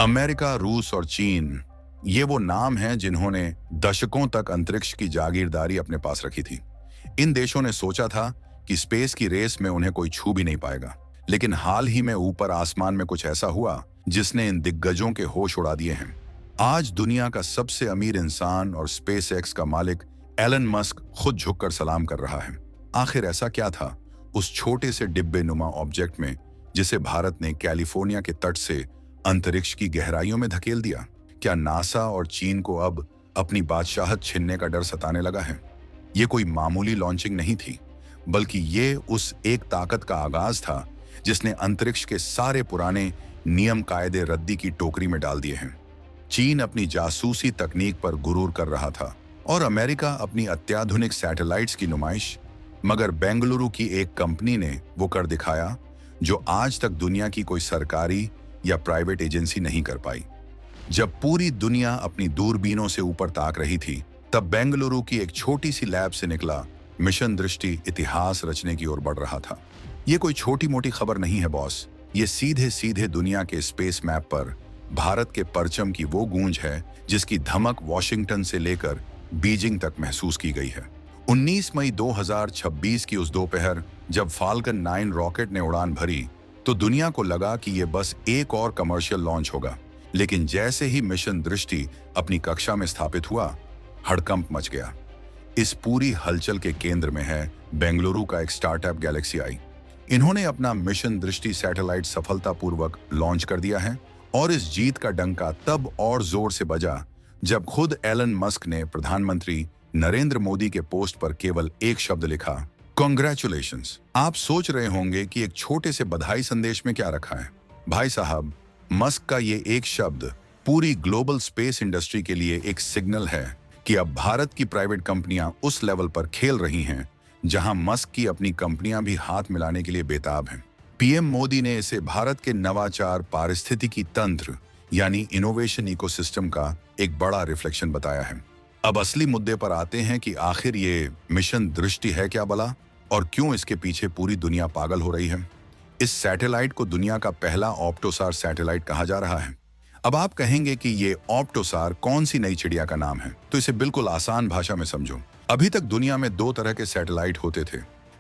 America, रूस और चीन, ये वो नाम हैं जिन्होंने दशकों तक अंतरिक्ष की जागीरदारी अपने पास रखी थी। इन देशों ने सोचा था कि स्पेस की रेस में उन्हें कोई छू भी नहीं पाएगा, लेकिन हाल ही में ऊपर आसमान में कुछ ऐसा हुआ जिसने इन दिग्गजों के होश उड़ा दिए हैं। आज दुनिया का सबसे अमीर इंसान और स्पेस एक्स का मालिक एलन मस्क खुद झुककर सलाम कर रहा है। आखिर ऐसा क्या था उस छोटे से डिब्बे नुमा ऑब्जेक्ट में जिसे भारत ने कैलिफोर्निया के तट से अंतरिक्ष की गहराइयों में धकेल दिया? क्या नासा और चीन को अब अपनी बादशाहत छीनने का डर सताने लगा है? ये कोई मामूली लॉन्चिंग नहीं थी, बल्कि ये उस एक ताकत का आगाज था जिसने अंतरिक्ष के सारे पुराने नियम कायदे रद्दी की टोकरी में डाल दिए हैं। चीन अपनी जासूसी तकनीक पर गुरूर कर रहा था और अमेरिका अपनी अत्याधुनिक सैटेलाइट्स की नुमाइश, मगर बेंगलुरु की एक कंपनी ने वो कर दिखाया जो आज तक दुनिया की कोई सरकारी या प्राइवेट एजेंसी नहीं कर पाई। जब पूरी दुनिया अपनी दूरबीनों से ऊपर ताक रही थी, तब बेंगलुरु की एक छोटी सी लैब से निकला मिशन दृष्टि इतिहास रचने की ओर बढ़ रहा था। ये कोई छोटी मोटी खबर नहीं है बॉस, ये सीधे सीधे दुनिया के स्पेस मैप पर भारत के परचम की वो गूंज है जिसकी धमक वॉशिंगटन से लेकर बीजिंग तक महसूस की गई है। 19 मई 2026 की उस दोपहर जब फाल्कन 9 रॉकेट ने उड़ान भरी तो दुनिया को लगा कि ये बस एक और कमर्शियल लॉन्च होगा, लेकिन जैसे ही मिशन दृष्टि अपनी कक्षा में स्थापित हुआ, हड़कंप मच गया। इस पूरी हलचल के केंद्र में है बेंगलुरु का एक स्टार्टअप गैलेक्सी आई। इन्होंने अपना मिशन दृष्टि सैटेलाइट सफलतापूर्वक लॉन्च कर दिया है और इस जीत का डंका तब और जोर से बजा जब खुद एलन मस्क ने प्रधानमंत्री नरेंद्र मोदी के पोस्ट पर केवल एक शब्द लिखा, कॉन्ग्रेचुलेशंस। आप सोच रहे होंगे कि एक छोटे से बधाई संदेश में क्या रखा है। भाई साहब, मस्क का ये एक शब्द पूरी ग्लोबल स्पेस इंडस्ट्री के लिए एक सिग्नल है कि अब भारत की प्राइवेट कंपनियां उस लेवल पर खेल रही हैं जहां मस्क की अपनी कंपनियां भी हाथ मिलाने के लिए बेताब हैं। पीएम मोदी ने इसे भारत के नवाचार पारिस्थितिकी तंत्र यानी इनोवेशन इकोसिस्टम का एक बड़ा रिफ्लेक्शन बताया है। अब असली मुद्दे पर आते हैं कि आखिर ये मिशन दृष्टि है क्या भला, और क्यों इसके पीछे पूरी दुनिया पागल हो रही है। इस सैटेलाइट को दुनिया का पहला ऑप्टोसार सैटेलाइट कहा जा रहा है। अब आप कहेंगे कि ये ऑप्टोसार कौन सी नई चिड़िया का नाम है, तो इसे बिल्कुल आसान भाषा में समझो। अभी तक दुनिया में दो तरह के सैटेलाइट होते थे।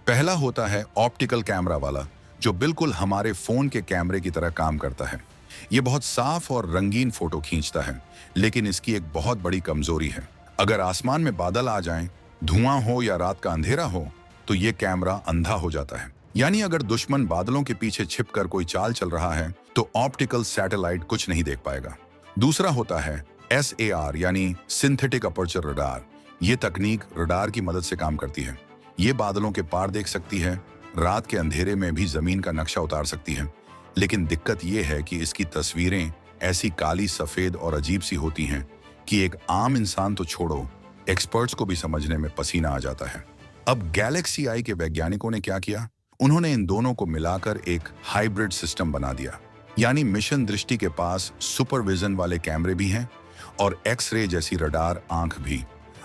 पहला होता है ऑप्टिकल कैमरा वाला, जो बिल्कुल हमारे फोन के कैमरे की तरह काम करता है। ये बहुत साफ और रंगीन फोटो खींचता है, लेकिन इसकी एक बहुत बड़ी कमजोरी है। अगर आसमान में बादल आ जाएं, धुआं हो या रात का अंधेरा हो, तो ये कैमरा अंधा हो जाता है। यानी अगर दुश्मन बादलों के पीछे छिपकर कोई चाल चल रहा है तो ऑप्टिकल सैटेलाइट कुछ नहीं देख पाएगा। दूसरा होता है SAR यानी सिंथेटिक अपर्चर रडार। ये तकनीक रडार की मदद से काम करती है। ये बादलों के पार देख सकती है, रात के अंधेरे में भी जमीन का नक्शा उतार सकती है। लेकिन दिक्कत ये है कि इसकी तस्वीरें ऐसी काली सफेद और अजीब सी होती हैं कि एक आम इंसान तो छोड़ो, एक्सपर्ट्स को भी समझने में पसीना आ जाता है। अब गैलेक्सी आई के वैज्ञानिकों ने क्या किया, उन्होंने इन दोनों को मिलाकर एक हाइब्रिड सिस्टम बना दिया। यानी मिशन दृष्टि के पास सुपरविजन वाले कैमरे भी हैं और एक्सरे जैसी रडार आंख भी।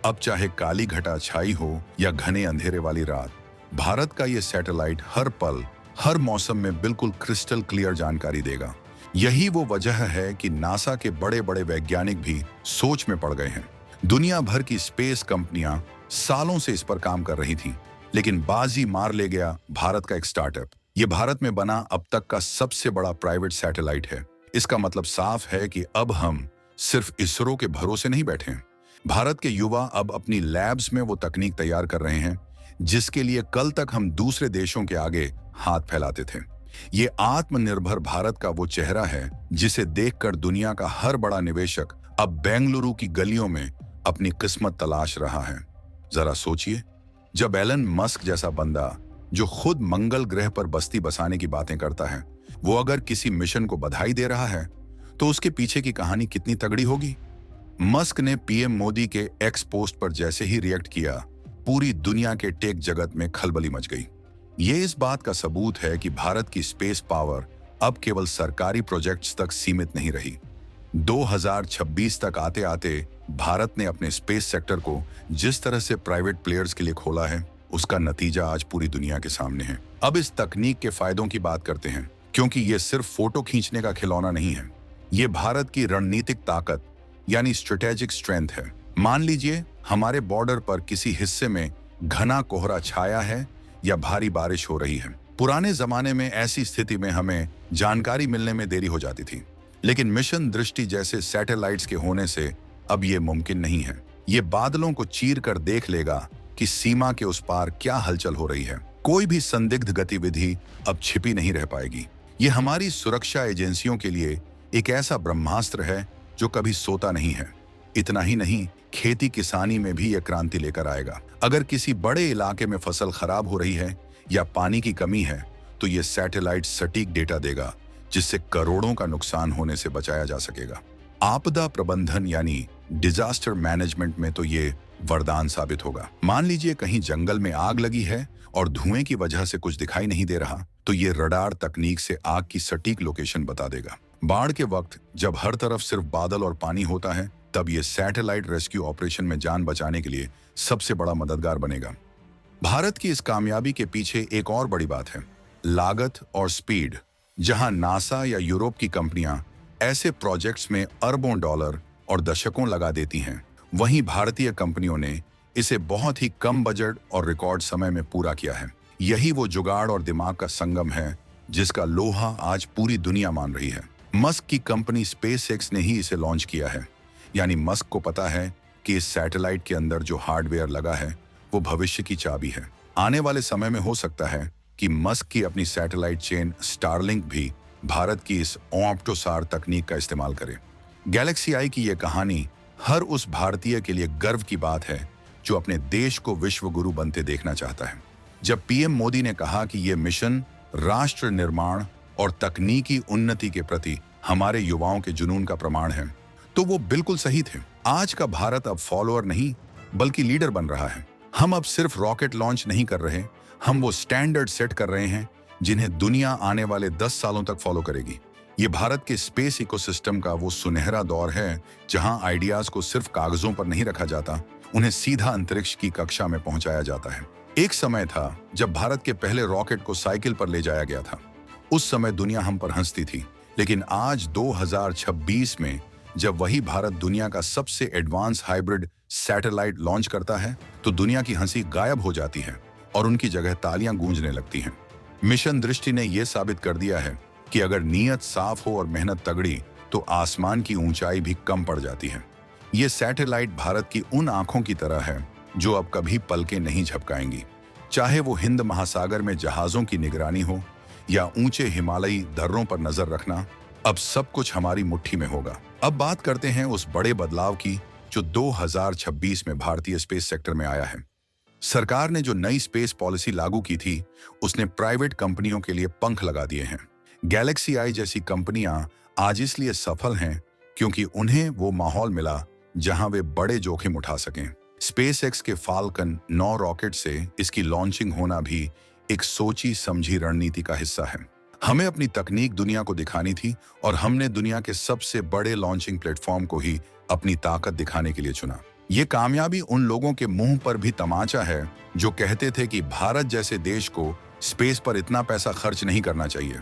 अब चाहे काली घटा छाई हो या घने अंधेरे वाली रात, भारत का ये सैटेलाइट हर पल हर मौसम में बिल्कुल क्रिस्टल क्लियर जानकारी देगा। यही वो वजह है कि नासा के बड़े बड़े वैज्ञानिक भी सोच में पड़ गए हैं। दुनिया भर की स्पेस कंपनियां सालों से इस पर काम कर रही थीं, लेकिन बाजी मार ले गया भारत का एक स्टार्टअप। ये भारत में बना अब तक का सबसे बड़ा प्राइवेट सैटेलाइट है। इसका मतलब साफ है कि अब हम सिर्फ इसरो के भरोसे नहीं बैठे हैं। भारत के युवा अब अपनी लैब्स में वो तकनीक तैयार कर रहे हैं जिसके लिए कल तक हम दूसरे देशों के आगे हाथ फैलाते थे। ये आत्मनिर्भर भारत का वो चेहरा है जिसे देखकर दुनिया का हर बड़ा निवेशक अब बेंगलुरु की गलियों में अपनी किस्मत तलाश रहा है। जरा सोचिए, जब एलन मस्क जैसा बंदा जो खुद मंगल ग्रह पर बस्ती बसाने की बातें करता है, वो अगर किसी मिशन को बधाई दे रहा है तो उसके पीछे की कहानी कितनी तगड़ी होगी। मस्क ने पीएम मोदी के एक्स पोस्ट पर जैसे ही रिएक्ट किया, पूरी दुनिया के टेक जगत में खलबली मच गई। ये इस बात का सबूत है कि भारत की स्पेस पावर अब केवल सरकारी प्रोजेक्ट्स तक सीमित नहीं रही। 2026 तक आते आते भारत ने अपने स्पेस सेक्टर को जिस तरह से प्राइवेट प्लेयर्स के लिए खोला है, उसका नतीजा आज पूरी दुनिया के सामने है। अब इस तकनीक के फायदों की बात करते हैं, क्योंकि ये सिर्फ फोटो खींचने का खिलौना नहीं है। ये भारत की रणनीतिक ताकत यानी स्ट्रेटेजिक स्ट्रेंथ है। मान लीजिए हमारे बॉर्डर पर किसी हिस्से में घना कोहरा छाया है या भारी बारिश हो रही है। पुराने जमाने में ऐसी स्थिति में हमें जानकारी मिलने में देरी हो जाती थी, लेकिन मिशन दृष्टि जैसे सैटेलाइट्स के होने से अब ये मुमकिन नहीं है। ये बादलों को चीर कर देख लेगा कि सीमा के उस पार क्या हलचल हो रही है। कोई भी संदिग्ध गतिविधि अब छिपी नहीं रह पाएगी। ये हमारी सुरक्षा एजेंसियों के लिए एक ऐसा ब्रह्मास्त्र है जो कभी सोता नहीं है। इतना ही नहीं, खेती किसानी में भी यह क्रांति लेकर आएगा। अगर किसी बड़े इलाके में फसल खराब हो रही है या पानी की कमी है, तो यह सैटेलाइट सटीक डेटा देगा, जिससे करोड़ों का नुकसान होने से बचाया जा सकेगा। आपदा प्रबंधन यानी डिजास्टर मैनेजमेंट में तो ये वरदान साबित होगा। मान लीजिए कहीं जंगल में आग लगी है और धुएं की वजह से कुछ दिखाई नहीं दे रहा, तो ये रडार तकनीक से आग की सटीक लोकेशन बता देगा। बाढ़ के वक्त जब हर तरफ सिर्फ बादल और पानी होता है, तब ये सैटेलाइट रेस्क्यू ऑपरेशन में जान बचाने के लिए सबसे बड़ा मददगार बनेगा। भारत की इस कामयाबी के पीछे एक और बड़ी बात है, लागत और स्पीड। जहां नासा या यूरोप की कंपनियां ऐसे प्रोजेक्ट्स में अरबों डॉलर और दशकों लगा देती हैं, वहीं भारतीय कंपनियों ने इसे बहुत ही कम बजट और रिकॉर्ड समय में पूरा किया है। यही वो जुगाड़ और दिमाग का संगम है जिसका लोहा आज पूरी दुनिया मान रही है। मस्क की कंपनी स्पेसएक्स ने ही इसे लॉन्च किया है। यानी मस्क को पता है कि इस सैटेलाइट के अंदर जो हार्डवेयर लगा है वो भविष्य की चाबी है। आने वाले समय में हो सकता है कि मस्क की अपनी सैटेलाइट चेन स्टारलिंक भी भारत की इस ऑप्टोसार तकनीक का इस्तेमाल करे। गैलेक्सी आई की यह कहानी हर उस भारतीय के लिए गर्व की बात है जो अपने देश को विश्व गुरु बनते देखना चाहता है। जब पीएम मोदी ने कहा कि यह मिशन राष्ट्र निर्माण और तकनीकी उन्नति के प्रति हमारे युवाओं के जुनून का प्रमाण है, तो वो बिल्कुल सही थे। आज का भारत अब फॉलोअर नहीं बल्कि लीडर बन रहा है। हम अब सिर्फ रॉकेट लॉन्च नहीं कर रहे, हम वो स्टैंडर्ड सेट कर रहे हैं जिन्हें दुनिया आने वाले 10 सालों तक फॉलो करेगी। ये भारत के स्पेस इकोसिस्टम का वो सुनहरा दौर है जहां आइडियाज को सिर्फ कागजों पर नहीं रखा जाता, उन्हें सीधा अंतरिक्ष की कक्षा में पहुंचाया जाता है। एक समय था जब भारत के पहले रॉकेट को साइकिल पर ले जाया गया था। उस समय दुनिया हम पर हंसती थी, लेकिन आज 2026 में जब वही भारत दुनिया का सबसे एडवांस हाइब्रिड सैटेलाइट लॉन्च करता है, तो दुनिया की हंसी गायब हो जाती है और उनकी जगह तालियां गूंजने लगती हैं। मिशन दृष्टि ने यह साबित कर दिया है कि अगर नीयत साफ हो और मेहनत तगड़ी, तो आसमान की ऊंचाई भी कम पड़ जाती है। ये सैटेलाइट भारत की उन आंखों की तरह है जो अब कभी पलकें नहीं झपकाएंगी। चाहे वो हिंद महासागर में जहाजों की निगरानी हो या ऊंचे हिमालयी दर्रों पर नजर रखना, अब सब कुछ हमारी मुट्ठी में होगा। अब बात करते हैं उस बड़े बदलाव की जो 2026 में भारतीय स्पेस सेक्टर में आया है। सरकार ने जो नई स्पेस पॉलिसी लागू की थी, उसने प्राइवेट कंपनियों के लिए पंख लगा दिए हैं। गैलेक्सी आई जैसी कंपनियां आज इसलिए सफल हैं क्योंकि उन्हें वो माहौल मिला जहां वे बड़े जोखिम उठा सकें। स्पेसएक्स के फाल्कन 9 रॉकेट से इसकी लॉन्चिंग होना भी एक सोची समझी रणनीति का हिस्सा है। हमें अपनी तकनीक दुनिया को दिखानी थी और हमने दुनिया के सबसे बड़े लॉन्चिंग प्लेटफॉर्म को ही अपनी ताकत दिखाने के लिए चुना। ये कामयाबी उन लोगों के मुंह पर भी तमाचा है जो कहते थे कि भारत जैसे देश को स्पेस पर इतना पैसा खर्च नहीं करना चाहिए।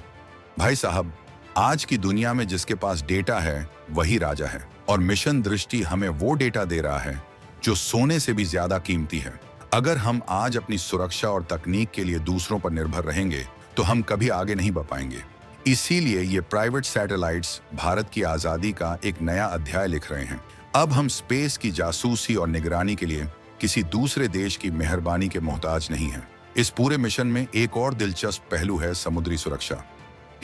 भाई साहब, आज की दुनिया में जिसके पास डेटा है वही राजा है, और मिशन दृष्टि हमें वो डेटा दे रहा है जो सोने से भी ज्यादा कीमती है। अगर हम आज अपनी सुरक्षा और तकनीक के लिए दूसरों पर निर्भर रहेंगे तो हम कभी आगे नहीं बढ़ पाएंगे। इसीलिए ये प्राइवेट सैटेलाइट्स भारत की आजादी का एक नया अध्याय लिख रहे हैं। अब हम स्पेस की जासूसी और निगरानी के लिए किसी दूसरे देश की मेहरबानी के मोहताज नहीं हैं। इस पूरे मिशन में एक और दिलचस्प पहलू है समुद्री सुरक्षा।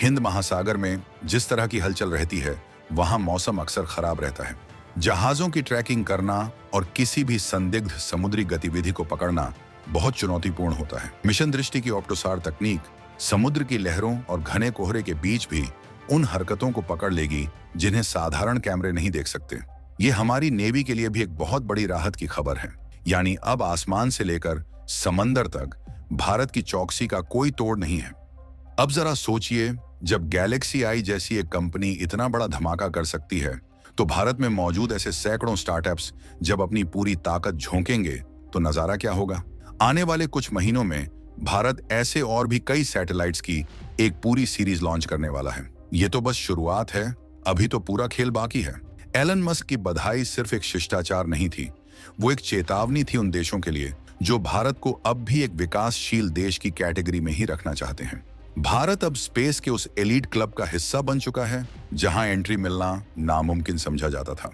हिंद महासागर में जिस तरह की हलचल रहती है, वहां मौसम अक्सर खराब रहता है। जहाजों की ट्रैकिंग करना और किसी भी संदिग्ध समुद्री गतिविधि को पकड़ना बहुत चुनौतीपूर्ण होता है। मिशन दृष्टि की ऑप्टोसार तकनीक समुद्र की लहरों और घने कोहरे के बीच भी उन हरकतों को पकड़ लेगी जिन्हें साधारण कैमरे नहीं देख सकते। ये हमारी नेवी के लिए भी एक बहुत बड़ी राहत की खबर है। यानी अब आसमान से लेकर समंदर तक भारत की चौकसी का कोई तोड़ नहीं है। अब जरा सोचिए, जब गैलेक्सी आई जैसी एक कंपनी इतना बड़ा धमाका कर सकती है, तो भारत में मौजूद ऐसे सैकड़ों स्टार्टअप्स जब अपनी पूरी ताकत झोंकेंगे तो नजारा क्या होगा। आने वाले कुछ महीनों में भारत ऐसे और भी कई सैटेलाइट्स की एक पूरी सीरीज लॉन्च करने वाला है। ये तो बस शुरुआत है। अभी तो पूरा खेल बाकी है। एलन मस्क की बधाई सिर्फ एक शिष्टाचार नहीं थी, वो एक चेतावनी थी उन देशों के लिए जो भारत को अब भी एक विकासशील देश की कैटेगरी में ही रखना चाहते हैं। भारत अब स्पेस के उस एलीट क्लब का हिस्सा बन चुका है जहां एंट्री मिलना नामुमकिन समझा जाता था।